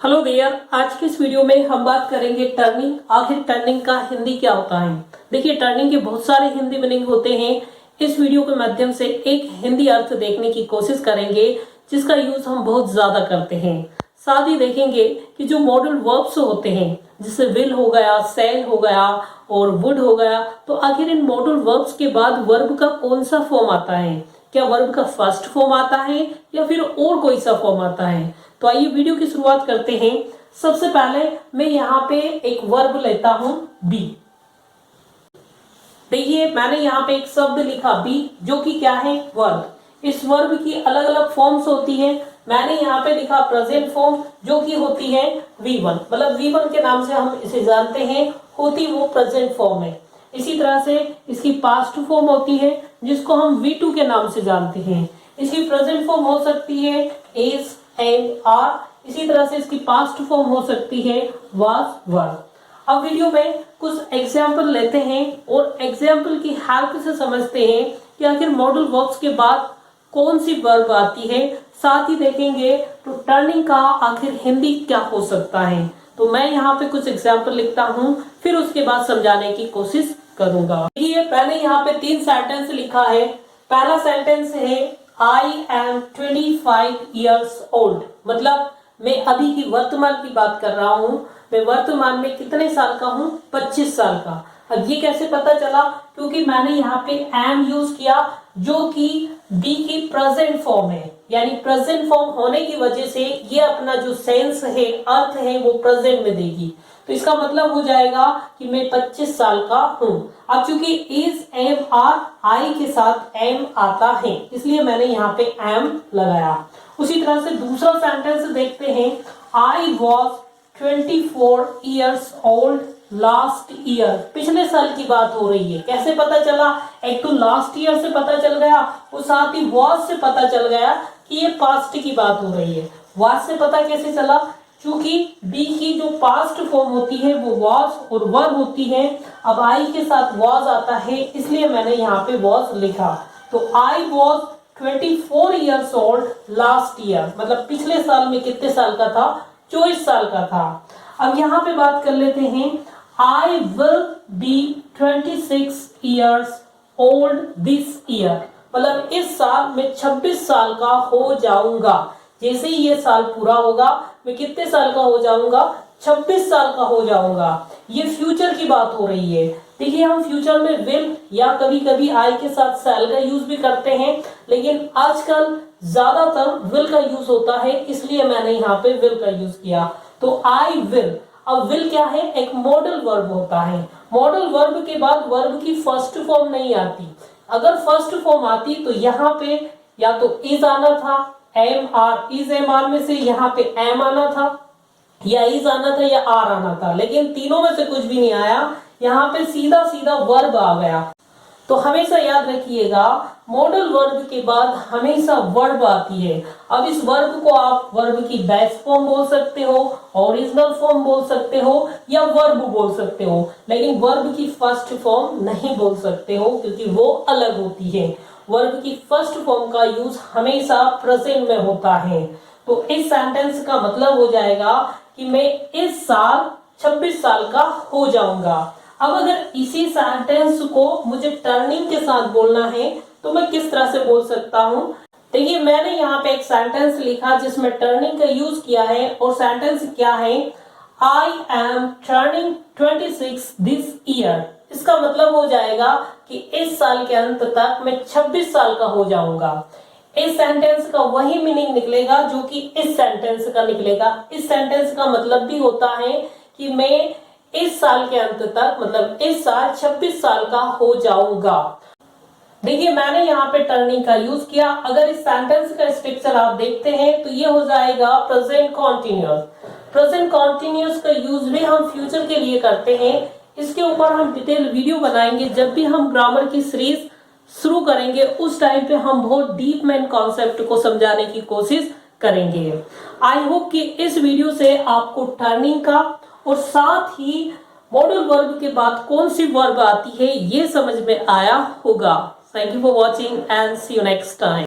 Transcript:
Hello there, आज की इस वीडियो में हम बात करेंगे टर्निंग। आखिर टर्निंग का हिंदी क्या होता है। देखिए, टर्निंग के बहुत सारे हिंदी मीनिंग होते हैं। इस वीडियो के माध्यम से एक हिंदी अर्थ देखने की कोशिश करेंगे जिसका यूज हम बहुत ज्यादा करते हैं। साथ ही देखेंगे कि जो मॉडल वर्ब्स होते हैं, जैसे विल हो गया, सेल हो गया और वुड हो गया, तो आखिर इन मॉडल वर्ब्स के बाद वर्ब का कौन सा फॉर्म आता है। क्या वर्ब का फर्स्ट फॉर्म आता है या फिर और कोई सा फॉर्म आता है। तो आइए वीडियो की शुरुआत करते हैं। सबसे पहले मैं यहाँ पे एक वर्ब लेता हूं बी। देखिए, मैंने यहाँ पे एक शब्द लिखा बी, जो कि क्या है, वर्ब। इस वर्ब की अलग अलग फॉर्म्स होती है। मैंने यहाँ पे लिखा प्रेजेंट फॉर्म, जो कि होती है V1, मतलब V1 के नाम से हम इसे जानते हैं, होती वो प्रेजेंट फॉर्म है। इसी तरह से इसकी पास्ट फॉर्म होती है, जिसको हम V2 के नाम से जानते हैं। इसकी प्रेजेंट फॉर्म हो सकती है इज एंड आर। इसी तरह से इसकी पास्ट फॉर्म हो सकती है वाज, वर। अब वीडियो में कुछ एग्जाम्पल लेते हैं और एग्जाम्पल की हेल्प से समझते हैं कि आखिर मॉडल वर्ब्स के बाद कौन सी वर्ब आती है। साथ ही देखेंगे तो टर्निंग का आखिर हिंदी क्या हो सकता है। तो मैं यहाँ पे कुछ एग्जाम्पल लिखता हूँ, फिर उसके बाद समझाने की कोशिश करूंगा। देखिए, मैंने यहाँ पे 3 सेंटेंस लिखा है। पहला सेंटेंस है I am 25 years old, मतलब मैं अभी की वर्तमान की बात कर रहा हूँ। मैं वर्तमान में कितने साल का हूँ, 25 साल का। अब ये कैसे पता चला, क्योंकि मैंने यहाँ पे am यूज किया, जो कि बी की प्रेजेंट फॉर्म है। यानी प्रेजेंट फॉर्म होने की वजह से ये अपना जो सेंस है, अर्थ है, वो प्रेजेंट में देगी। तो इसका मतलब हो जाएगा कि मैं 25 साल का हूँ। अब चूंकि इज, एम, आर, आई के साथ एम आता है, इसलिए मैंने यहाँ पे एम लगाया। उसी तरह से दूसरा सेंटेंस देखते हैं। I was 24 years old last year. पिछले साल की बात हो रही है। कैसे पता चला, एक तो लास्ट ईयर से पता चल गया और साथ ही वॉज से पता चल गया कि ये पास्ट की बात हो रही है। वॉज से पता कैसे चला, क्योंकि बी की जो पास्ट फॉर्म होती है वो वॉज और वर्ब होती है। अब आई के साथ वॉज आता है, इसलिए मैंने यहाँ पे वॉज लिखा। तो I was 24 years old last year, मतलब पिछले साल में कितने साल का था, 24 साल का था। अब यहाँ पे बात कर लेते हैं। I will be 26 years old this year, मतलब इस साल मैं 26 साल का हो जाऊंगा। जैसे ही ये साल पूरा होगा, मैं कितने साल का हो जाऊंगा, 26 साल का हो जाऊंगा। ये फ्यूचर की बात हो रही है। देखिए, हम फ्यूचर में विल या कभी कभी आई के साथ शैल का यूज भी करते हैं, लेकिन आजकल ज्यादातर विल का यूज होता है, इसलिए मैंने यहाँ पे विल का यूज किया। तो आई विल। अब विल क्या है, एक मॉडल वर्ब होता है। मॉडल वर्ब के बाद वर्ब की फर्स्ट फॉर्म नहीं आती। अगर फर्स्ट फॉर्म आती तो यहाँ पे या तो इज आना था, M R, is M R में से यहाँ पे एम आना था, या इज आना था, या आर आना था, लेकिन तीनों में से कुछ भी नहीं आया। यहाँ पे सीधा सीधा वर्ब आ गया। तो हमेशा याद रखिएगा, मॉडल वर्ब के बाद हमेशा वर्ब आती है। अब इस वर्ब को आप वर्ब की बेस फॉर्म बोल सकते हो, ओरिजिनल फॉर्म बोल सकते हो, या वर्ब बोल सकते हो, लेकिन वर्ब की फर्स्ट फॉर्म नहीं बोल सकते हो, क्योंकि वो अलग होती है। वर्ब की फर्स्ट फॉर्म का यूज हमेशा प्रेजेंट में होता है। तो इस सेंटेंस का मतलब हो जाएगा कि मैं इस साल 26 साल का हो जाऊंगा। अब अगर इसी सेंटेंस को मुझे टर्निंग के साथ बोलना है तो मैं किस तरह से बोल सकता हूं। देखिए, मैंने यहाँ पे एक सेंटेंस लिखा जिसमें टर्निंग का यूज किया है, और सेंटेंस क्या है, I am turning 26 this year. इसका मतलब हो जाएगा कि इस साल के अंत तक मैं 26 साल का हो जाऊंगा। इस सेंटेंस का वही मीनिंग निकलेगा जो कि इस सेंटेंस का निकलेगा। इस सेंटेंस का मतलब भी होता है कि मैं इस साल के अंत तक, मतलब इस साल 26 साल का हो जाऊंगा। देखिए, मैंने यहाँ पे टर्निंग का यूज किया। अगर इस सेंटेंस का स्ट्रक्चर आप देखते हैं तो ये हो जाएगा प्रेजेंट कॉन्टिन्यूअस। प्रेजेंट कॉन्टिन्यूअस का यूज भी हम फ्यूचर के लिए करते हैं। इसके ऊपर हम डिटेल वीडियो बनाएंगे। जब भी हम ग्रामर की सीरीज शुरू करेंगे, उस टाइम पे हम बहुत डीप मेन कॉन्सेप्ट को समझाने की कोशिश करेंगे। आई होप कि इस वीडियो से आपको टर्निंग का और साथ ही मॉडल वर्ब के बाद कौन सी वर्ब आती है ये समझ में आया होगा। Thank you for watching and see you next time.